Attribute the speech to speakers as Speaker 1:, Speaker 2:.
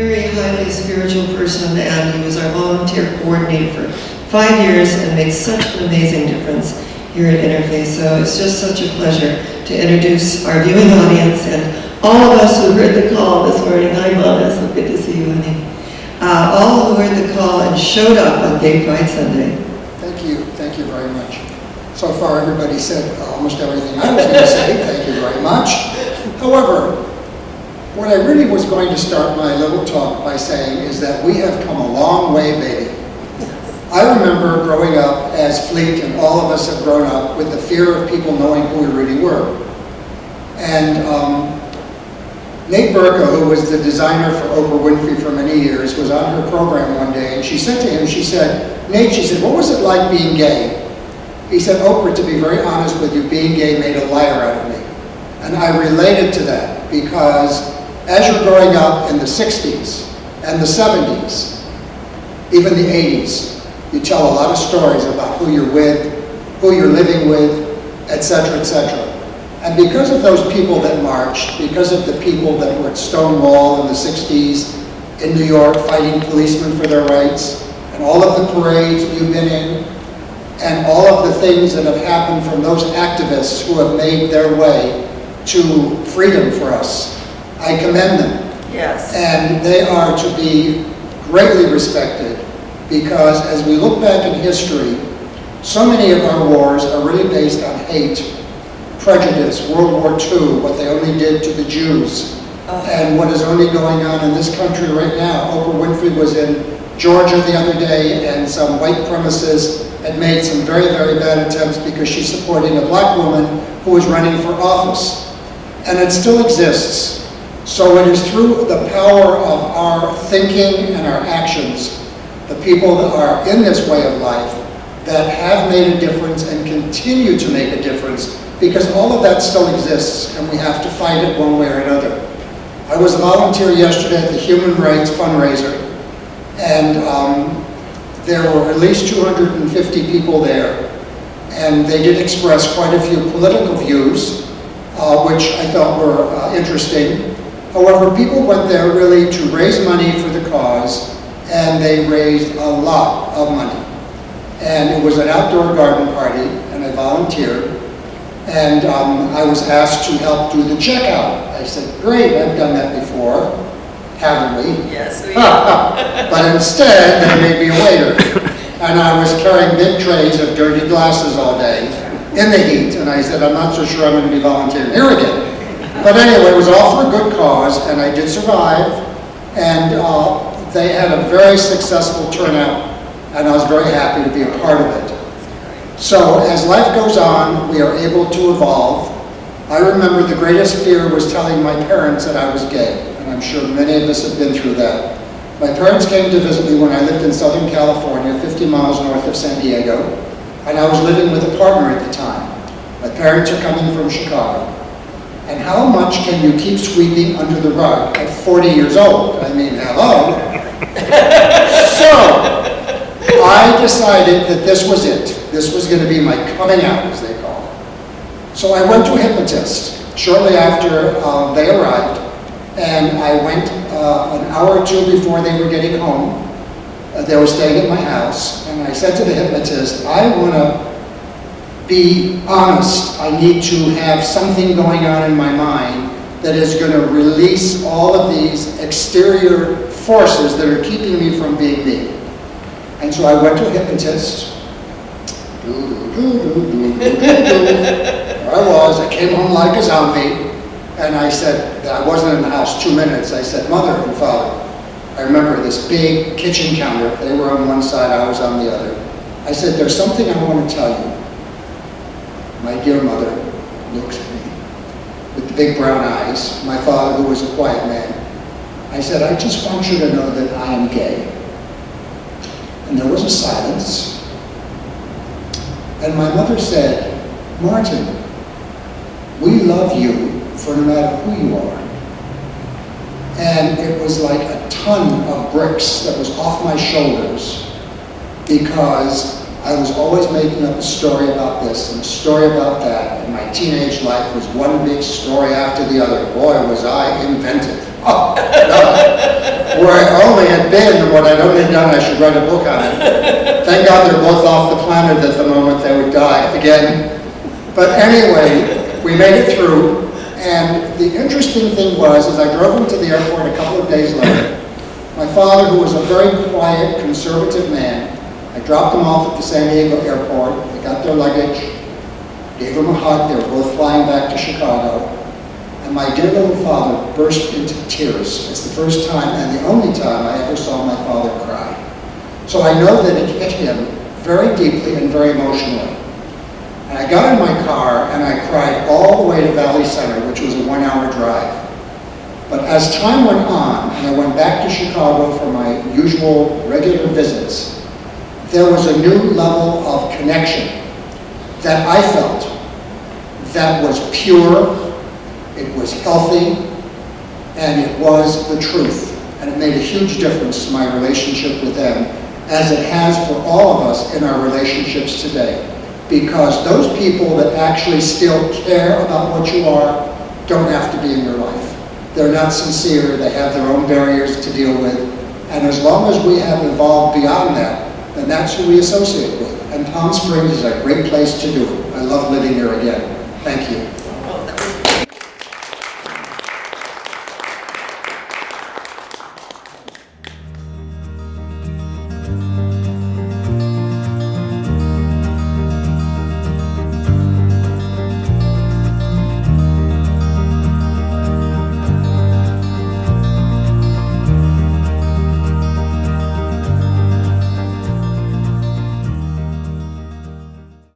Speaker 1: very highly spiritual person, and he was our volunteer coordinator for 5 years and makes such an amazing difference here at Interfaith. So it's just such a pleasure to introduce our viewing audience and all of us who heard the call this morning. Hi, Mom, it's so good to see you, honey. All who heard the call and showed up on Gay Pride Sunday.
Speaker 2: Thank you very much. So far, everybody said almost everything I was going to say. Thank you very much. However, what I really was going to start my little talk by saying is that we have come a long way, baby. I remember growing up as Fleet, and all of us have grown up with the fear of people knowing who we really were. And Nate Burka, who was the designer for Oprah Winfrey for many years, was on her program one day, and she said to him, she said, Nate, she said, what was it like being gay? He said, Oprah, to be very honest with you, being gay made a liar out of me. And I related to that because as you're growing up in the 60s and the 70s, even the 80s, you tell a lot of stories about who you're with, who you're living with, etc., etc. And because of those people that marched, because of the people that were at Stonewall in the 60s in New York fighting policemen for their rights, and all of the parades you've been in, and all of the things that have happened from those activists who have made their way to freedom for us, I commend them.
Speaker 1: Yes.
Speaker 2: And they are to be greatly respected because as we look back in history, so many of our wars are really based on hate, prejudice, World War II, what they only did to the Jews, and what is only going on in this country right now. Oprah Winfrey was in Georgia the other day, and some white supremacists had made some very, very bad attempts because she's supporting a black woman who was running for office. And it still exists. So it is through the power of our thinking and our actions, the people that are in this way of life, that have made a difference and continue to make a difference, because all of that still exists, and we have to fight it one way or another. I was a volunteer yesterday at the Human Rights Fundraiser, and there were at least 250 people there, and they did express quite a few political views, which I thought were interesting. However, people went there really to raise money for the cause, and they raised a lot of money. And it was an outdoor garden party, and I volunteered, and I was asked to help do the checkout. I said, great, I've done that before, haven't we?
Speaker 1: Yes, we have.
Speaker 2: But instead, they made me a waiter. And I was carrying big trays of dirty glasses all day in the heat, and I said, I'm not so sure I'm going to be volunteering here again. But anyway, it was all for a good cause, and I did survive, and they had a very successful turnout, and I was very happy to be a part of it. So as life goes on, we are able to evolve. I remember the greatest fear was telling my parents that I was gay, and I'm sure many of us have been through that. My parents came to visit me when I lived in Southern California, 50 miles north of San Diego, and I was living with a partner at the time. My parents are coming from Chicago. And how much can you keep sweeping under the rug at 40 years old? I mean, hello. So, I decided that this was it. This was going to be my coming out, as they call it. So I went to a hypnotist shortly after they arrived, and I went an hour or two before they were getting home. They were staying at my house, and I said to the hypnotist, I want to be honest. I need to have something going on in my mind that is going to release all of these exterior forces that are keeping me from being me. And so I went to a hypnotist. There I was. I came home like a zombie, and I said, I wasn't in the house 2 minutes. I said, Mother and Father, I remember this big kitchen counter. They were on one side, I was on the other. I said, there's something I want to tell you. My dear mother looks at me with the big brown eyes. My father, who was a quiet man. I said, I just want you to know that I am gay. And there was a silence. And my mother said, Martin, we love you for no matter who you are. And it was like a ton of bricks that was off my shoulders, because I was always making up a story about this and a story about that, and my teenage life was one big story after the other. Boy, was I inventive. Oh, no. Where I only had been and what I'd only done, I should write a book on it. Thank God they're both off the planet at the moment they would die again. But anyway, we made it through, and the interesting thing was, as I drove into the airport a couple of days later, my father, who was a very quiet, conservative man, I dropped them off at the San Diego airport. They got their luggage, gave them a hug. They were both flying back to Chicago. And my dear little father burst into tears. It's the first time and the only time I ever saw my father cry. So I know that it hit him very deeply and very emotionally. And I got in my car and I cried all the way to Valley Center, which was a 1-hour drive. But as time went on, and I went back to Chicago for my usual regular visits, there was a new level of connection that I felt that was pure, it was healthy, and it was the truth. And it made a huge difference to my relationship with them, as it has for all of us in our relationships today. Because those people that actually still care about what you are don't have to be in your life. They're not sincere, they have their own barriers to deal with, and as long as we have evolved beyond that, then that's who we associate with. And Palm Springs is a great place to do it. I love living there again. Thank you.